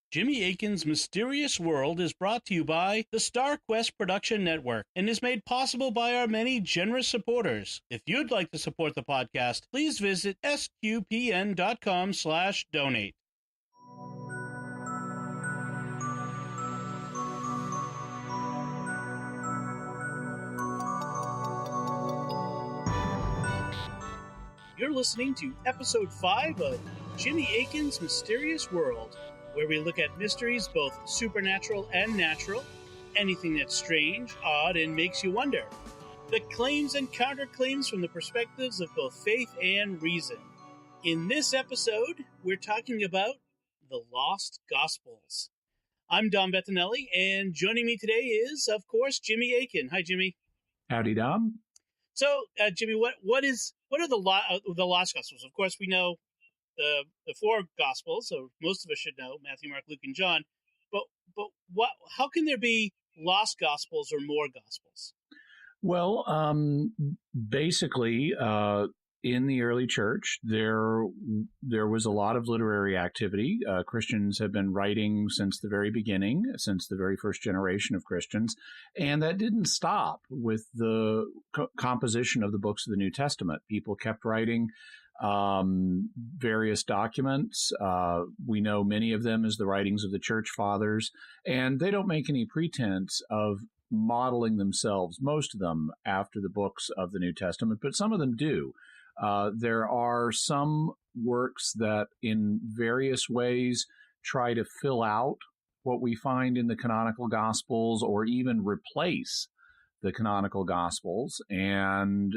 Jimmy Akin's Mysterious World is brought to you by the Star Quest Production Network and is made possible by our many generous supporters. If you'd like to support the podcast, please visit sqpn.com/donate. You're listening to Episode 5 of Jimmy Akin's Mysterious World, where we look at mysteries both supernatural and natural, anything that's strange, odd, and makes you wonder, the claims and counterclaims from the perspectives of both faith and reason. In this episode, we're talking about the Lost Gospels. I'm Dom Bettinelli, and joining me today is, of course, Jimmy Akin. Hi, Jimmy. Howdy, Dom. So, Jimmy, what are the Lost Gospels? Of course, we know the four Gospels, so most of us should know Matthew, Mark, Luke, and John. But what? How can there be lost Gospels or more Gospels? Well, basically, in the early church, there was a lot of literary activity. Christians have been writing since the very beginning, since the very first generation of Christians, and that didn't stop with the composition of the books of the New Testament. People kept writing various documents. We know many of them as the writings of the church fathers, and they don't make any pretense of modeling themselves, most of them, after the books of the New Testament, but some of them do. There are some works that in various ways try to fill out what we find in the canonical Gospels or even replace the canonical Gospels. And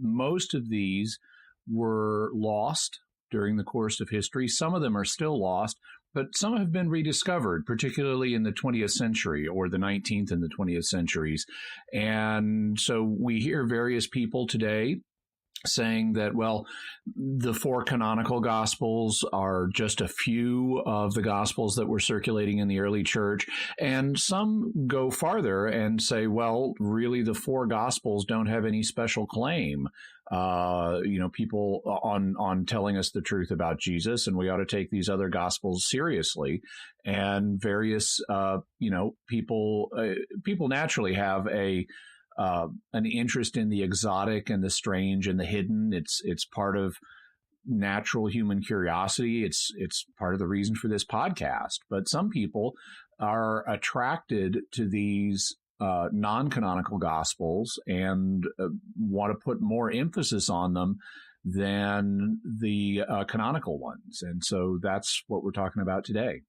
most of these were lost during the course of history. Some of them are still lost, but some have been rediscovered, particularly in the 20th century or the 19th and the 20th centuries. And so we hear various people today saying that, well, the four canonical Gospels are just a few of the Gospels that were circulating in the early church. And some go farther and say, well, really, the four Gospels don't have any special claim, people on telling us the truth about Jesus, and we ought to take these other Gospels seriously. And various, people naturally have an interest in the exotic and the strange and the hidden. It's part of natural human curiosity. It's part of the reason for this podcast. But some people are attracted to these non-canonical Gospels and want to put more emphasis on them than the canonical ones. And so that's what we're talking about today.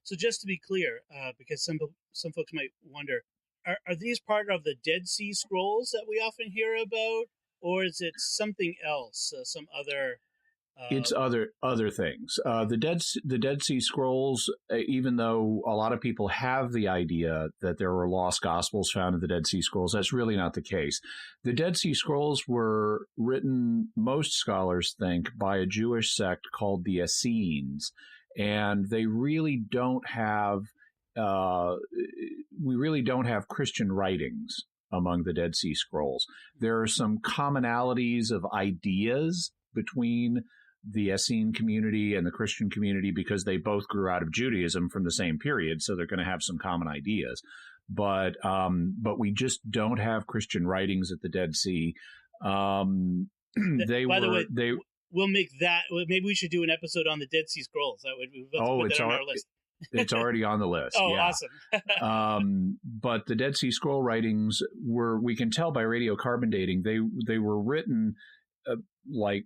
So just to be clear, because some folks might wonder, are these part of the Dead Sea Scrolls that we often hear about, or is it something else, some other? It's other things. The Dead Sea Scrolls, even though a lot of people have the idea that there were lost Gospels found in the Dead Sea Scrolls, that's really not the case. The Dead Sea Scrolls were written, most scholars think, by a Jewish sect called the Essenes, and they really don't have. We really don't have Christian writings among the Dead Sea Scrolls. There are some commonalities of ideas between the Essene community and the Christian community because they both grew out of Judaism from the same period, so they're going to have some common ideas. But we just don't have Christian writings at the Dead Sea. We'll make that. Maybe we should do an episode on the Dead Sea Scrolls. That would put that on our list. It's already on the list. Oh, yeah. Awesome. But the Dead Sea Scroll writings we can tell by radiocarbon dating, they were written like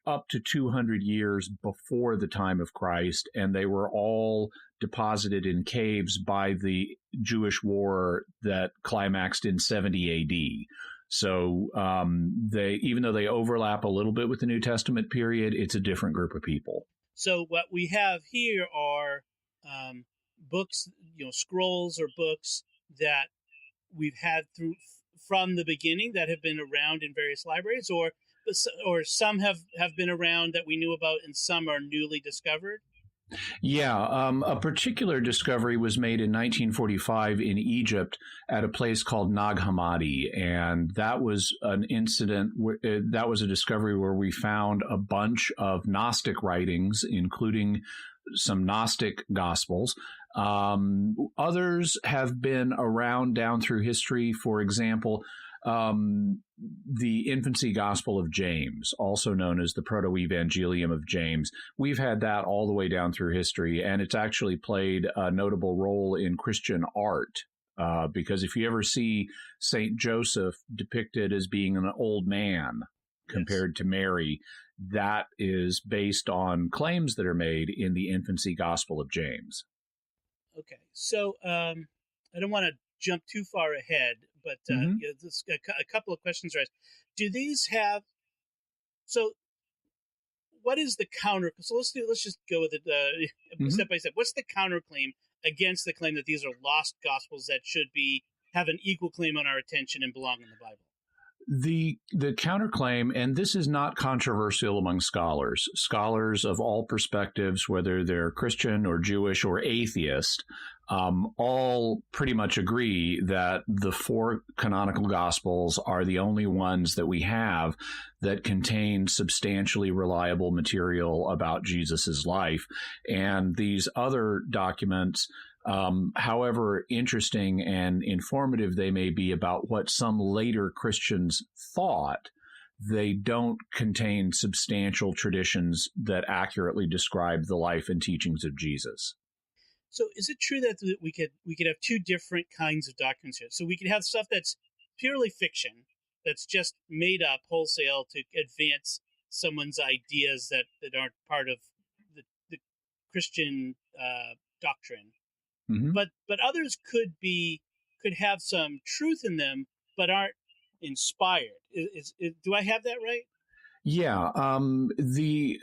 up to 200 years before the time of Christ, and they were all deposited in caves by the Jewish war that climaxed in 70 AD. So even though they overlap a little bit with the New Testament period, it's a different group of people. So what we have here are books, scrolls or books that we've had from the beginning that have been around in various libraries, or some have been around that we knew about, and some are newly discovered. Yeah, a particular discovery was made in 1945 in Egypt at a place called Nag Hammadi, and that was an incident. That was a discovery where we found a bunch of Gnostic writings, including some Gnostic Gospels. Others have been around down through history. For example, the infancy Gospel of James, also known as the Proto-Evangelium of James. We've had that all the way down through history, and it's actually played a notable role in Christian art. Because if you ever see Saint Joseph depicted as being an old man compared to Mary, that is based on claims that are made in the infancy Gospel of James. Okay, so I don't want to jump too far ahead, but a couple of questions are asked. Do these have? So, what is the counter? So let's just go with it step by step. What's the counterclaim against the claim that these are lost gospels that should have an equal claim on our attention and belong in the Bible? The counterclaim, and this is not controversial among scholars of all perspectives, whether they're Christian or Jewish or atheist, all pretty much agree that the 4 canonical Gospels are the only ones that we have that contain substantially reliable material about Jesus's life. And these other documents, however interesting and informative they may be about what some later Christians thought, they don't contain substantial traditions that accurately describe the life and teachings of Jesus. So is it true that we could have 2 different kinds of documents here? So we could have stuff that's purely fiction, that's just made up wholesale to advance someone's ideas that aren't part of the Christian doctrine. Mm-hmm. But others could have some truth in them, but aren't inspired. Do I have that right? Yeah, the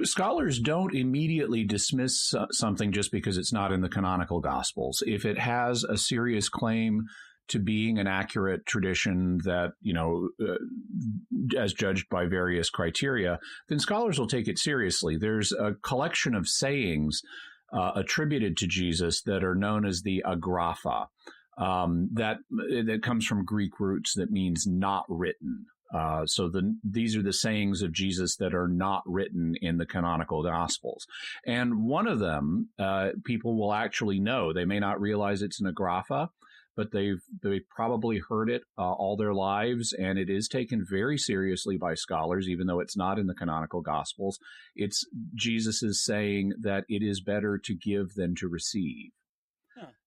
scholars don't immediately dismiss something just because it's not in the canonical Gospels. If it has a serious claim to being an accurate tradition that, as judged by various criteria, then scholars will take it seriously. There's a collection of sayings attributed to Jesus that are known as the agrapha. That comes from Greek roots that means not written. So these are the sayings of Jesus that are not written in the canonical Gospels. And one of them, people will actually know. They may not realize it's an agrapha, but they've probably heard it all their lives, and it is taken very seriously by scholars, even though it's not in the canonical Gospels. It's Jesus is saying that it is better to give than to receive.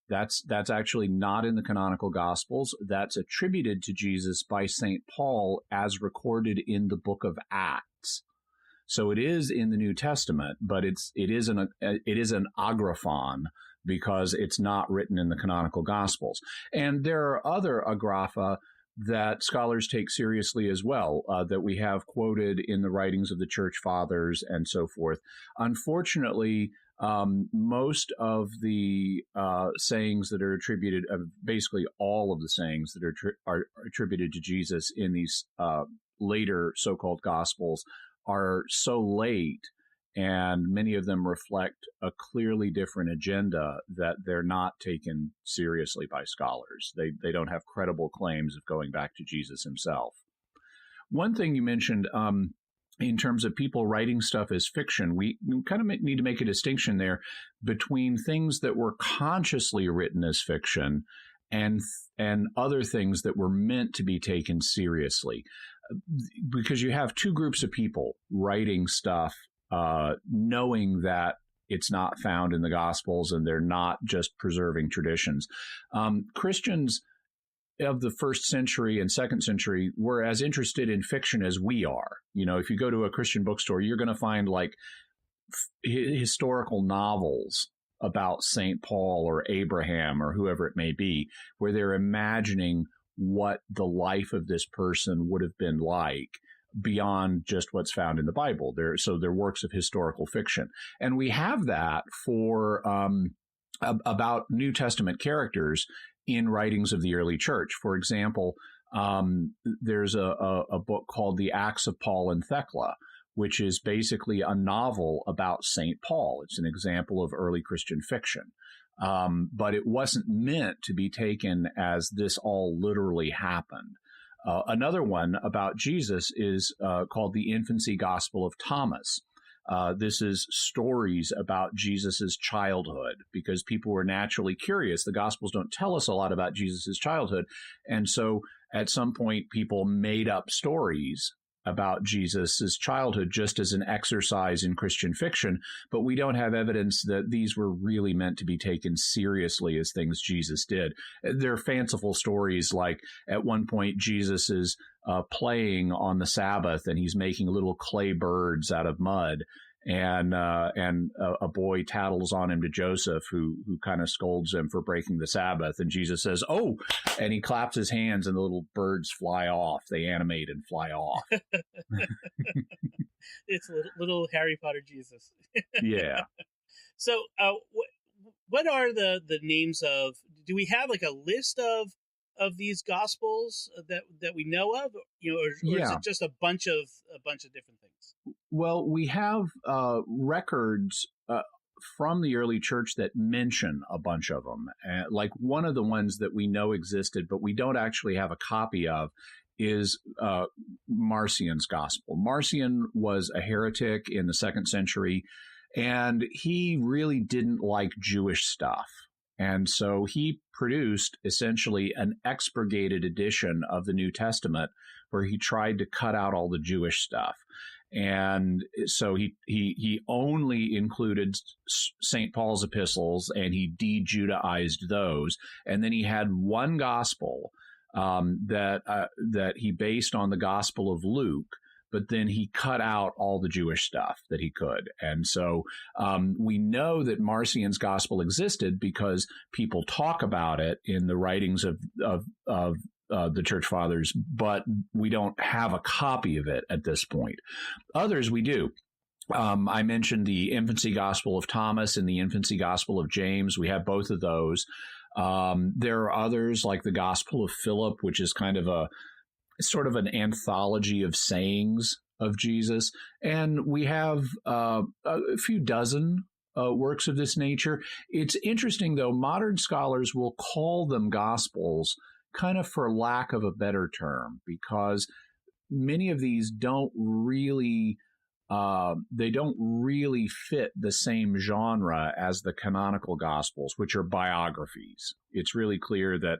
That's actually not in the canonical Gospels. That's attributed to Jesus by St. Paul as recorded in the book of Acts. So it is in the New Testament, but it is an agraphon because it's not written in the canonical Gospels. And there are other agrapha that scholars take seriously as well, that we have quoted in the writings of the Church Fathers and so forth. Unfortunately, most of the sayings that are attributed, basically all of the sayings that are attributed to Jesus in these later so-called Gospels are so late, and many of them reflect a clearly different agenda that they're not taken seriously by scholars. They don't have credible claims of going back to Jesus himself. One thing you mentioned, in terms of people writing stuff as fiction, we kind of need to make a distinction there between things that were consciously written as fiction and other things that were meant to be taken seriously. Because you have 2 groups of people writing stuff, knowing that it's not found in the Gospels and they're not just preserving traditions. Christians of the 1st century and 2nd century were as interested in fiction as we are. If you go to a Christian bookstore, you're going to find like historical novels about St. Paul or Abraham or whoever it may be, where they're imagining what the life of this person would have been like beyond just what's found in the Bible. They're works of historical fiction. And we have that for about New Testament characters in writings of the early church. For example, there's a book called The Acts of Paul and Thecla, which is basically a novel about St. Paul. It's an example of early Christian fiction. But it wasn't meant to be taken as this all literally happened. Another one about Jesus is called The Infancy Gospel of Thomas. This is stories about Jesus's childhood, because people were naturally curious. The Gospels don't tell us a lot about Jesus's childhood. And so at some point, people made up stories about Jesus's childhood just as an exercise in Christian fiction, but we don't have evidence that these were really meant to be taken seriously as things Jesus did. They're fanciful stories, like at one point Jesus is playing on the Sabbath and he's making little clay birds out of mud. And a boy tattles on him to Joseph, who kind of scolds him for breaking the Sabbath. And Jesus says, "Oh," and he claps his hands, and the little birds fly off. They animate and fly off. It's little Harry Potter Jesus. Yeah. So, what are the names of? Do we have like a list of these Gospels that we know of? Or is it just a bunch of different things? Well, we have records from the early church that mention a bunch of them. Like one of the ones that we know existed, but we don't actually have a copy of, is Marcion's Gospel. Marcion was a heretic in the 2nd century, and he really didn't like Jewish stuff. And so he produced essentially an expurgated edition of the New Testament where he tried to cut out all the Jewish stuff. And so he only included St. Paul's epistles, and he de-Judaized those. And then he had one gospel that he based on the Gospel of Luke, but then he cut out all the Jewish stuff that he could. And so we know that Marcion's Gospel existed because people talk about it in the writings of the Church Fathers, but we don't have a copy of it at this point. Others we do. I mentioned the Infancy Gospel of Thomas and the Infancy Gospel of James. We have both of those. There are others like the Gospel of Philip, which is kind of sort of an anthology of sayings of Jesus. And we have a few dozen works of this nature. It's interesting, though, modern scholars will call them Gospels kind of for lack of a better term, because many of these don't really fit the same genre as the canonical Gospels, which are biographies. It's really clear that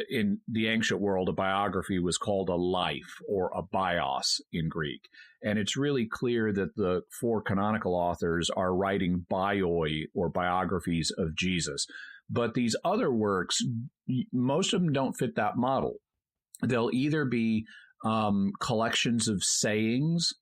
in the ancient world, a biography was called a life, or a bios in Greek. And it's really clear that the 4 canonical authors are writing bioi, or biographies of Jesus. But these other works, most of them don't fit that model. They'll either be collections of sayings.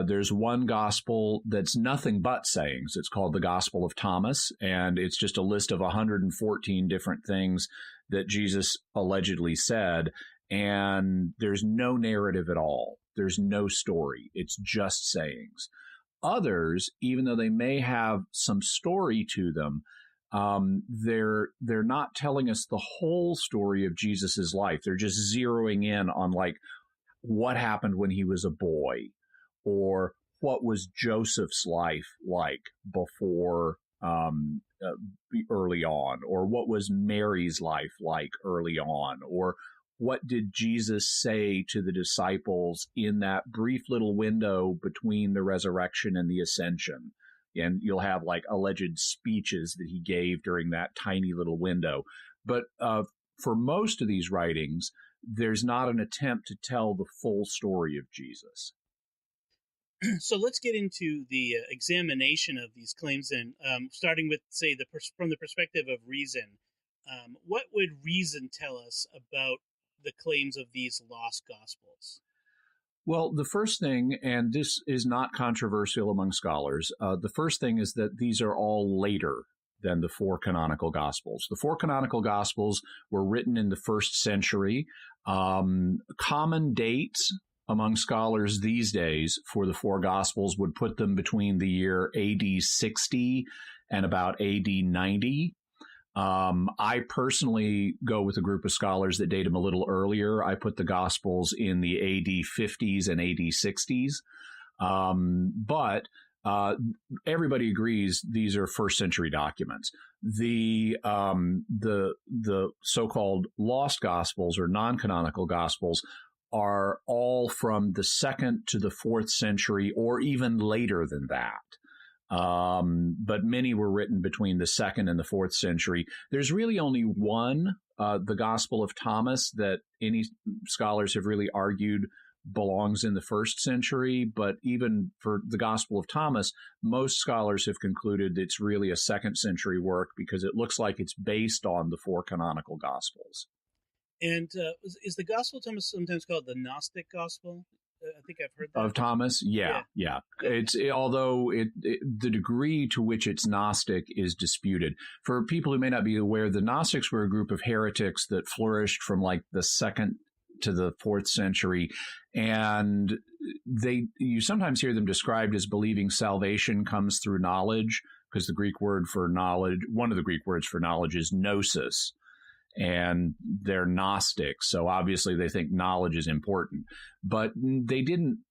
There's one gospel that's nothing but sayings. It's called the Gospel of Thomas, and it's just a list of 114 different things that Jesus allegedly said, and there's no narrative at all. There's no story. It's just sayings. Others, even though they may have some story to them, they're not telling us the whole story of Jesus's life. They're just zeroing in on like what happened when he was a boy, or what was Joseph's life like before early on, or what was Mary's life like early on, or what did Jesus say to the disciples in that brief little window between the resurrection and the ascension. And you'll have like alleged speeches that he gave during that tiny little window. But for most of these writings, there's not an attempt to tell the full story of Jesus. So let's get into the examination of these claims, and starting with, say, from the perspective of reason. What would reason tell us about the claims of these lost Gospels? Well, the first thing, and this is not controversial among scholars, the first thing is that these are all later than the 4 canonical Gospels. The 4 canonical Gospels were written in the 1st century. Common dates among scholars these days for the 4 Gospels would put them between the year AD 60 and about AD 90. I personally go with a group of scholars that date them a little earlier. I put the Gospels in the AD 50s and AD 60s. But everybody agrees these are 1st century documents. The so-called lost Gospels, or non-canonical Gospels, are all from the 2nd to the 4th century, or even later than that. But many were written between the 2nd and the 4th century. There's really only one, the Gospel of Thomas, that any scholars have really argued belongs in the 1st century. But even for the Gospel of Thomas, most scholars have concluded it's really a 2nd century work because it looks like it's based on the 4 canonical Gospels. And is the Gospel of Thomas sometimes called the Gnostic Gospel? I think I've heard that. Of Thomas? Yeah. Although the degree to which it's Gnostic is disputed. For people who may not be aware, the Gnostics were a group of heretics that flourished from like the 2nd to the 4th century. And you sometimes hear them described as believing salvation comes through knowledge, because the Greek word for knowledge, one of the Greek words for knowledge, is gnosis. And they're Gnostics, so obviously they think knowledge is important. But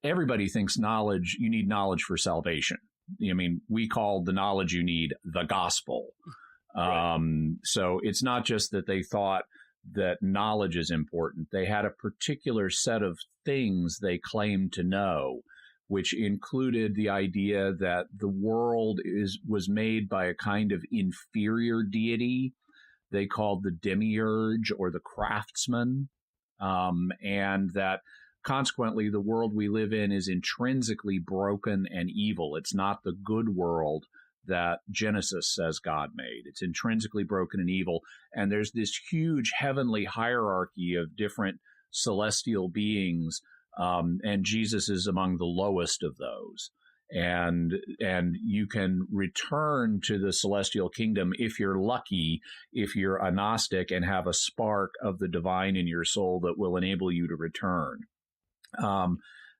everybody thinks you need knowledge for salvation. I mean, we call the knowledge you need the gospel. Right. So it's not just that they thought that knowledge is important. They had a particular set of things they claimed to know, which included the idea that the world was made by a kind of inferior deity they called the demiurge or the craftsman, and that consequently the world we live in is intrinsically broken and evil. It's not the good world that Genesis says God made. It's intrinsically broken and evil, and there's this huge heavenly hierarchy of different celestial beings, and Jesus is among the lowest of those. And you can return to the celestial kingdom if you're lucky, if you're a Gnostic and have a spark of the divine in your soul that will enable you to return.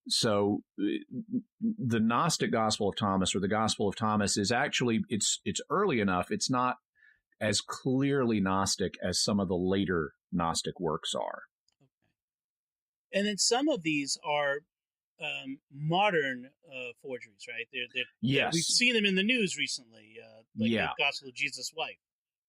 So the Gnostic Gospel of Thomas, or the Gospel of Thomas, is actually, it's early enough. It's not as clearly Gnostic as some of the later Gnostic works are. Okay. And then some of these are modern forgeries, right? Yes. We've seen them in the news recently, the Gospel of Jesus' Wife.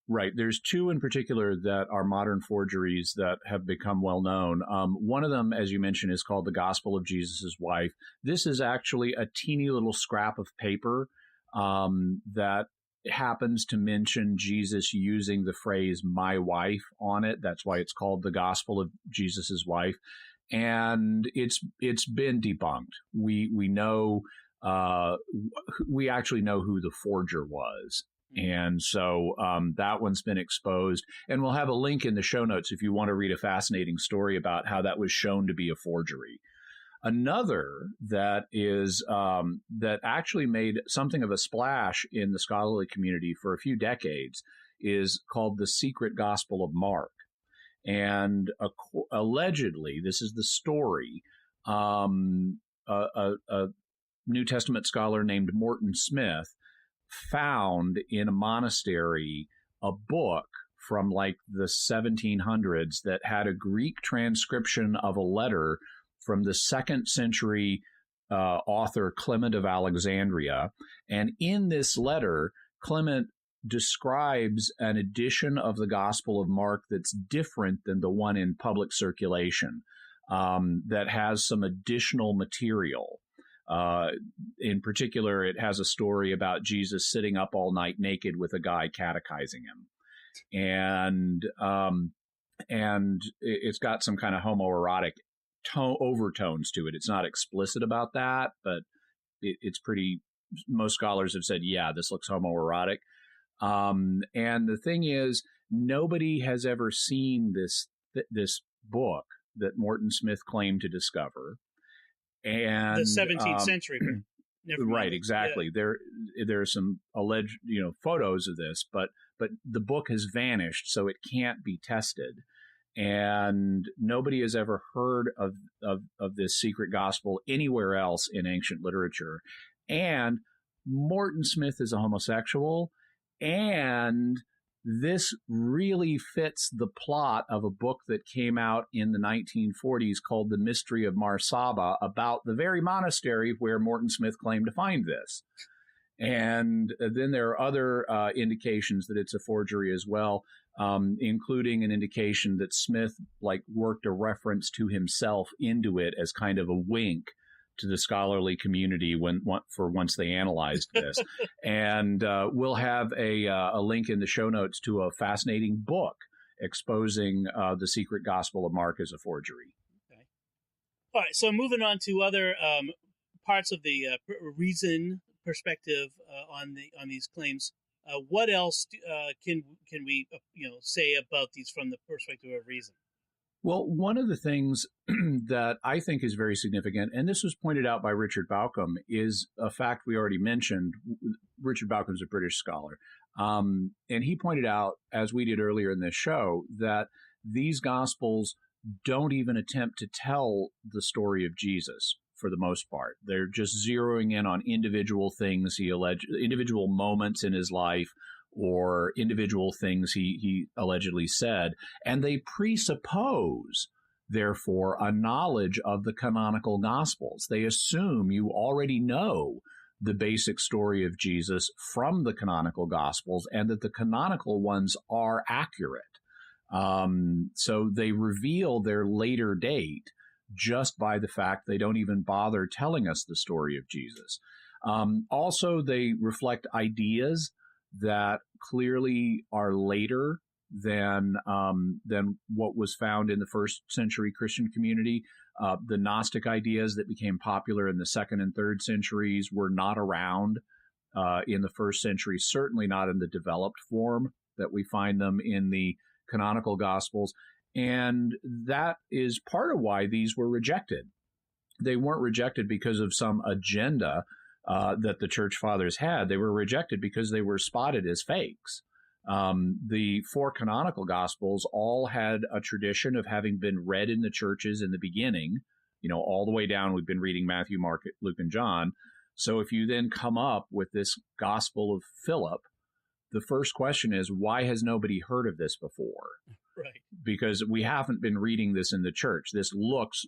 Right. There's 2 in particular that are modern forgeries that have become well known. One of them, as you mentioned, is called the Gospel of Jesus' Wife. This is actually a teeny little scrap of paper that happens to mention Jesus using the phrase "my wife" on it. That's why it's called the Gospel of Jesus' Wife. And it's been debunked. We know we actually know who the forger was, and so that one's been exposed. And we'll have a link in the show notes if you want to read a fascinating story about how that was shown to be a forgery. Another that is that actually made something of a splash in the scholarly community for a few decades is called the Secret Gospel of Mark. And allegedly, this is the story, a New Testament scholar named Morton Smith found in a monastery a book from like the 1700s that had a Greek transcription of a letter from the 2nd century author Clement of Alexandria. And in this letter, Clement describes an edition of the Gospel of Mark that's different than the one in public circulation, that has some additional material. In particular, it has a story about Jesus sitting up all night naked with a guy catechizing him. And it's got some kind of homoerotic overtones to it. It's not explicit about that, but it's pretty, most scholars have said, yeah, this looks homoerotic. And the thing is, nobody has ever seen this book that Morton Smith claimed to discover. And the 17th century. Right, exactly. Yeah. There are some alleged, photos of this, but the book has vanished, so it can't be tested. And nobody has ever heard of this secret gospel anywhere else in ancient literature. And Morton Smith is a homosexual. And this really fits the plot of a book that came out in the 1940s called The Mystery of Mar Saba, about the very monastery where Morton Smith claimed to find this. And then there are other indications that it's a forgery as well, including an indication that Smith worked a reference to himself into it as kind of a wink to the scholarly community once they analyzed this. And we'll have a link in the show notes to a fascinating book exposing the secret gospel of Mark as a forgery. Okay. All right, so moving on to other parts of the reason perspective on these claims. What else can we say about these from the perspective of reason? Well, one of the things that I think is very significant, and this was pointed out by Richard Bauckham, is a fact we already mentioned. Richard Bauckham's a British scholar. And he pointed out, as we did earlier in this show, that these Gospels don't even attempt to tell the story of Jesus for the most part. They're just zeroing in on individual things individual moments in his life, or individual things he allegedly said, and they presuppose, therefore, a knowledge of the canonical Gospels. They assume you already know the basic story of Jesus from the canonical Gospels, and that the canonical ones are accurate. So they reveal their later date just by the fact they don't even bother telling us the story of Jesus. Also, they reflect ideas that clearly are later than what was found in the first century Christian community. The Gnostic ideas that became popular in the second and third centuries were not around in the first century, certainly not in the developed form that we find them in the canonical Gospels. And that is part of why these were rejected. They weren't rejected because of some agenda that the church fathers had. They were rejected because they were spotted as fakes. The four canonical Gospels all had a tradition of having been read in the churches in the beginning, all the way down. We've been reading Matthew, Mark, Luke, and John. So if you then come up with this Gospel of Philip, the first question is, why has nobody heard of this before? Right. Because we haven't been reading this in the church. This looks,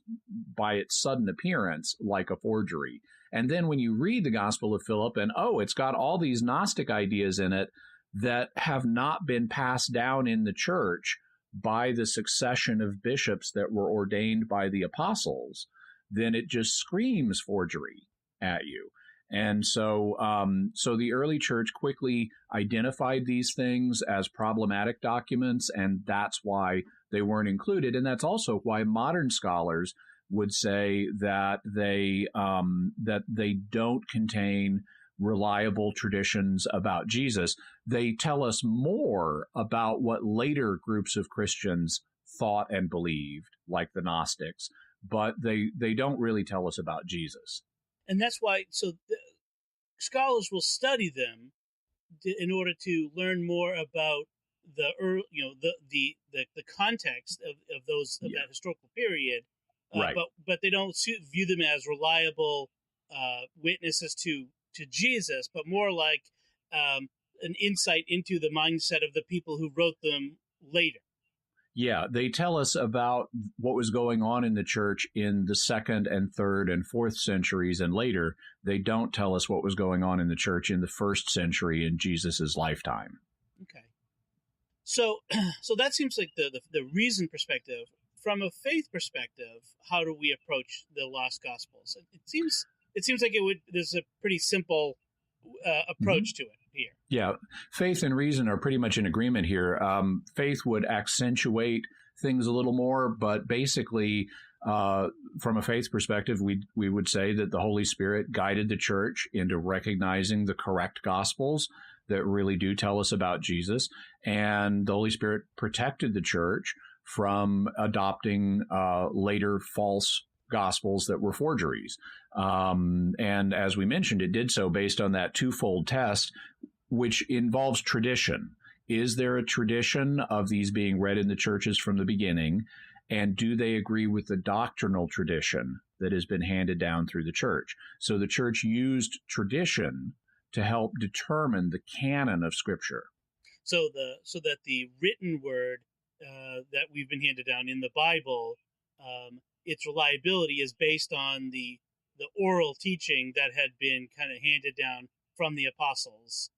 by its sudden appearance, like a forgery. And then when you read the Gospel of Philip and, it's got all these Gnostic ideas in it that have not been passed down in the church by the succession of bishops that were ordained by the apostles, then it just screams forgery at you. And so the early church quickly identified these things as problematic documents, and that's why they weren't included. And that's also why modern scholars would say that they don't contain reliable traditions about Jesus. They tell us more about what later groups of Christians thought and believed, like the Gnostics, but they don't really tell us about Jesus. And that's why, scholars will study them in order to learn more about the context of that historical period, right. But they don't view them as reliable witnesses to Jesus, but more like an insight into the mindset of the people who wrote them later. Yeah, they tell us about what was going on in the church in the second and third and fourth centuries and later. They don't tell us what was going on in the church in the first century in Jesus's lifetime. Okay. So that seems like the reason perspective. From a faith perspective, how do we approach the lost Gospels? It seems like there's a pretty simple approach to it here. Yeah, faith and reason are pretty much in agreement here. Faith would accentuate things a little more, but basically, from a faith perspective, we would say that the Holy Spirit guided the church into recognizing the correct Gospels that really do tell us about Jesus, and the Holy Spirit protected the church from adopting later false Gospels that were forgeries. And as we mentioned, it did so based on that twofold test, which involves tradition. Is there a tradition of these being read in the churches from the beginning? And do they agree with the doctrinal tradition that has been handed down through the church? So the church used tradition to help determine the canon of Scripture. So that the written word that we've been handed down in the Bible, its reliability is based on the oral teaching that had been kind of handed down from the apostles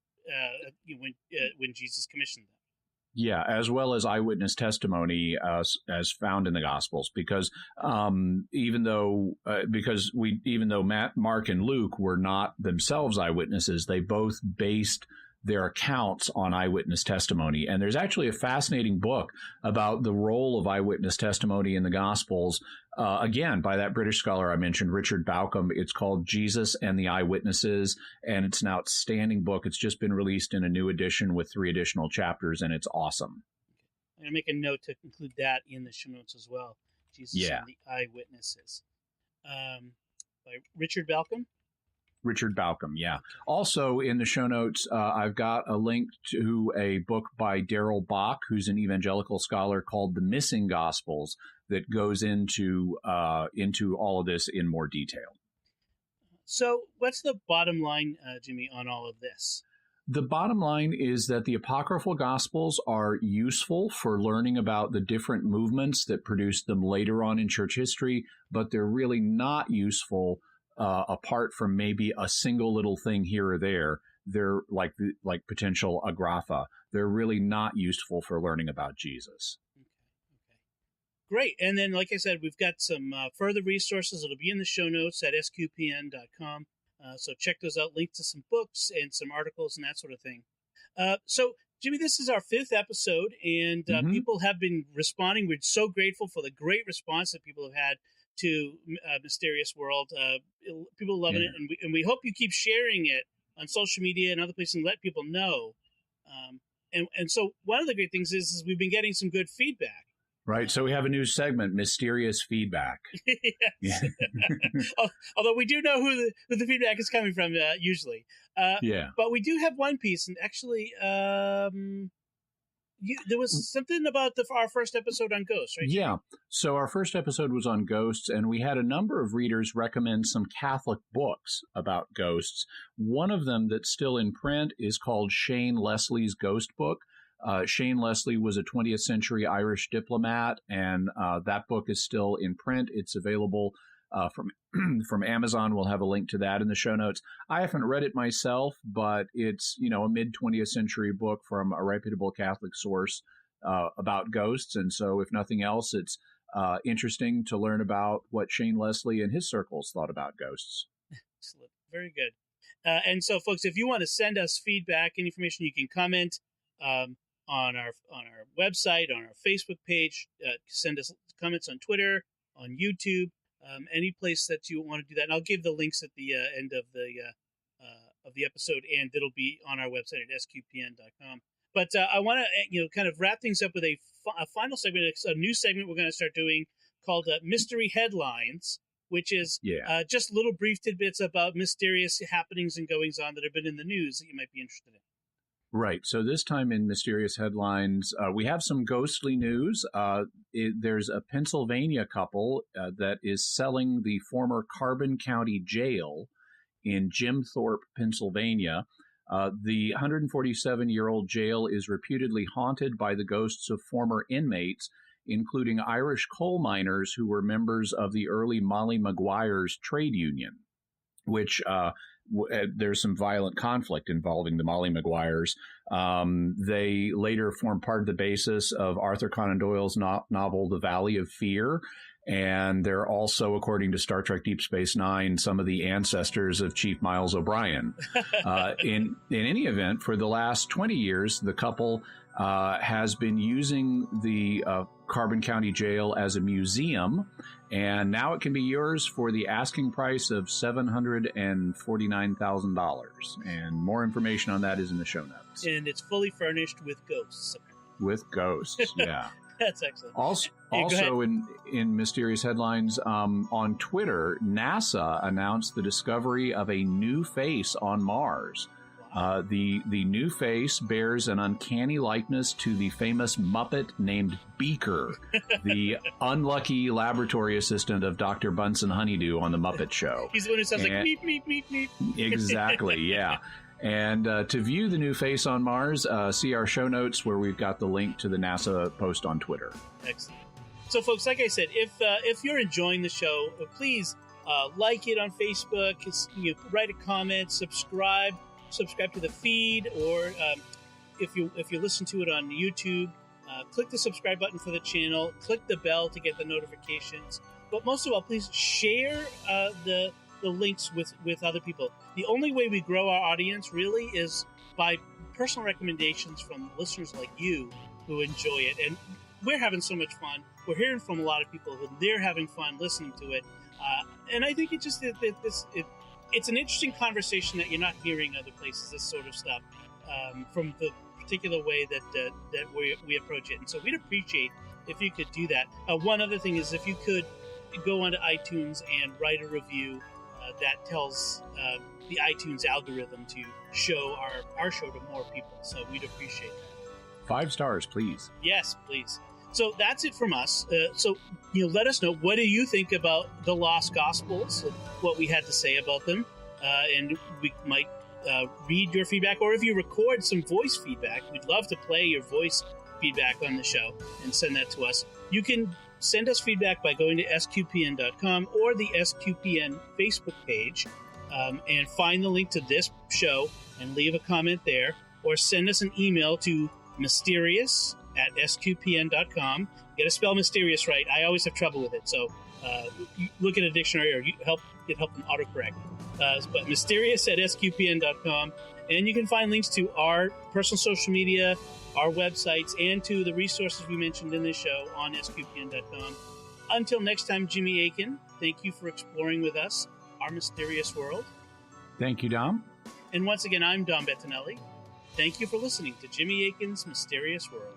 when Jesus commissioned them. Yeah, as well as eyewitness testimony as found in the Gospels, because even though Mark and Luke were not themselves eyewitnesses, they both based their accounts on eyewitness testimony. And there's actually a fascinating book about the role of eyewitness testimony in the Gospels, again, by that British scholar I mentioned, Richard Bauckham. It's called Jesus and the Eyewitnesses, and it's an outstanding book. It's just been released in a new edition with 3 additional chapters, and it's awesome. I'm going to make a note to include that in the show notes as well. Jesus and the Eyewitnesses. By Richard Bauckham? Richard Bauckham, yeah. Also in the show notes, I've got a link to a book by Darrell Bock, who's an evangelical scholar, called The Missing Gospels, that goes into all of this in more detail. So what's the bottom line, Jimmy, on all of this? The bottom line is that the apocryphal Gospels are useful for learning about the different movements that produced them later on in church history, but they're really not useful apart from maybe a single little thing here or there. They're like potential agrapha. They're really not useful for learning about Jesus. Okay. Great. And then, like I said, we've got some further resources. It'll be in the show notes at sqpn.com. So check those out. Links to some books and some articles and that sort of thing. So, Jimmy, this is our 5th episode, and people have been responding. We're so grateful for the great response that people have had to Mysterious World. People loving it, and we hope you keep sharing it on social media and other places and let people know. And so one of the great things is we've been getting some good feedback. Right. So we have a new segment, Mysterious Feedback. Yes. Although we do know who the feedback is coming from usually. But we do have one piece, and actually there was something about our first episode on ghosts, right? Yeah. So our first episode was on ghosts, and we had a number of readers recommend some Catholic books about ghosts. One of them that's still in print is called Shane Leslie's Ghost Book. Shane Leslie was a 20th century Irish diplomat, and that book is still in print. It's available from Amazon. We'll have a link to that in the show notes. I haven't read it myself, but it's, a mid-20th century book from a reputable Catholic source about ghosts. And so if nothing else, it's interesting to learn about what Shane Leslie and his circles thought about ghosts. Excellent. Very good. And so, folks, if you want to send us feedback and information, you can comment on our website, on our Facebook page. Send us comments on Twitter, on YouTube, any place that you want to do that. And I'll give the links at the end of the episode, and it'll be on our website at sqpn.com. But I want to kind of wrap things up with a final segment, a new segment we're going to start doing called Mystery Headlines, which is just little brief tidbits about mysterious happenings and goings on that have been in the news that you might be interested in. Right. So this time in Mysterious Headlines, we have some ghostly news. There's a Pennsylvania couple that is selling the former Carbon County Jail in Jim Thorpe, Pennsylvania. The 147-year-old jail is reputedly haunted by the ghosts of former inmates, including Irish coal miners who were members of the early Molly Maguire's trade union, which there's some violent conflict involving the Molly Maguires. They later formed part of the basis of Arthur Conan Doyle's novel The Valley of Fear. And they're also, according to Star Trek Deep Space Nine, some of the ancestors of Chief Miles O'Brien. In any event, for the last 20 years, the couple has been using the Carbon County Jail as a museum, and now it can be yours for the asking price of $749,000. And more information on that is in the show notes. And it's fully furnished with ghosts. With ghosts, yeah. That's excellent. Also in Mysterious Headlines, on Twitter, NASA announced the discovery of a new face on Mars. The new face bears an uncanny likeness to the famous Muppet named Beaker, the unlucky laboratory assistant of Dr. Bunsen Honeydew on the Muppet Show. He's the one who sounds like meep, meep, meep, meep. Exactly, yeah. And to view the new face on Mars, see our show notes where we've got the link to the NASA post on Twitter. Excellent. So, folks, like I said, if you're enjoying the show, please like it on Facebook, write a comment, subscribe. subscribe to the feed, or if you listen to it on YouTube, click the subscribe button for the channel, click the bell to get the notifications. But most of all, please share the links with other people. The only way we grow our audience really is by personal recommendations from listeners like you who enjoy it. And we're having so much fun. We're hearing from a lot of people who they're having fun listening to it. And I think it's an interesting conversation that you're not hearing other places, this sort of stuff, from the particular way that we approach it. And so we'd appreciate if you could do that. One other thing is if you could go onto iTunes and write a review that tells the iTunes algorithm to show our show to more people. So we'd appreciate that. 5 stars, please. Yes, please. So that's it from us. So let us know, what do you think about the Lost Gospels, what we had to say about them, and we might read your feedback, or if you record some voice feedback, we'd love to play your voice feedback on the show and send that to us. You can send us feedback by going to sqpn.com or the SQPN Facebook page, and find the link to this show and leave a comment there, or send us an email to mysterious@sqpn.com. You got to spell mysterious right. I always have trouble with it, so you look at a dictionary or get help from autocorrect. But mysterious@sqpn.com, and you can find links to our personal social media, our websites, and to the resources we mentioned in this show on sqpn.com. Until next time, Jimmy Akin, thank you for exploring with us our mysterious world. Thank you, Dom. And once again, I'm Dom Bettinelli. Thank you for listening to Jimmy Akin's Mysterious World.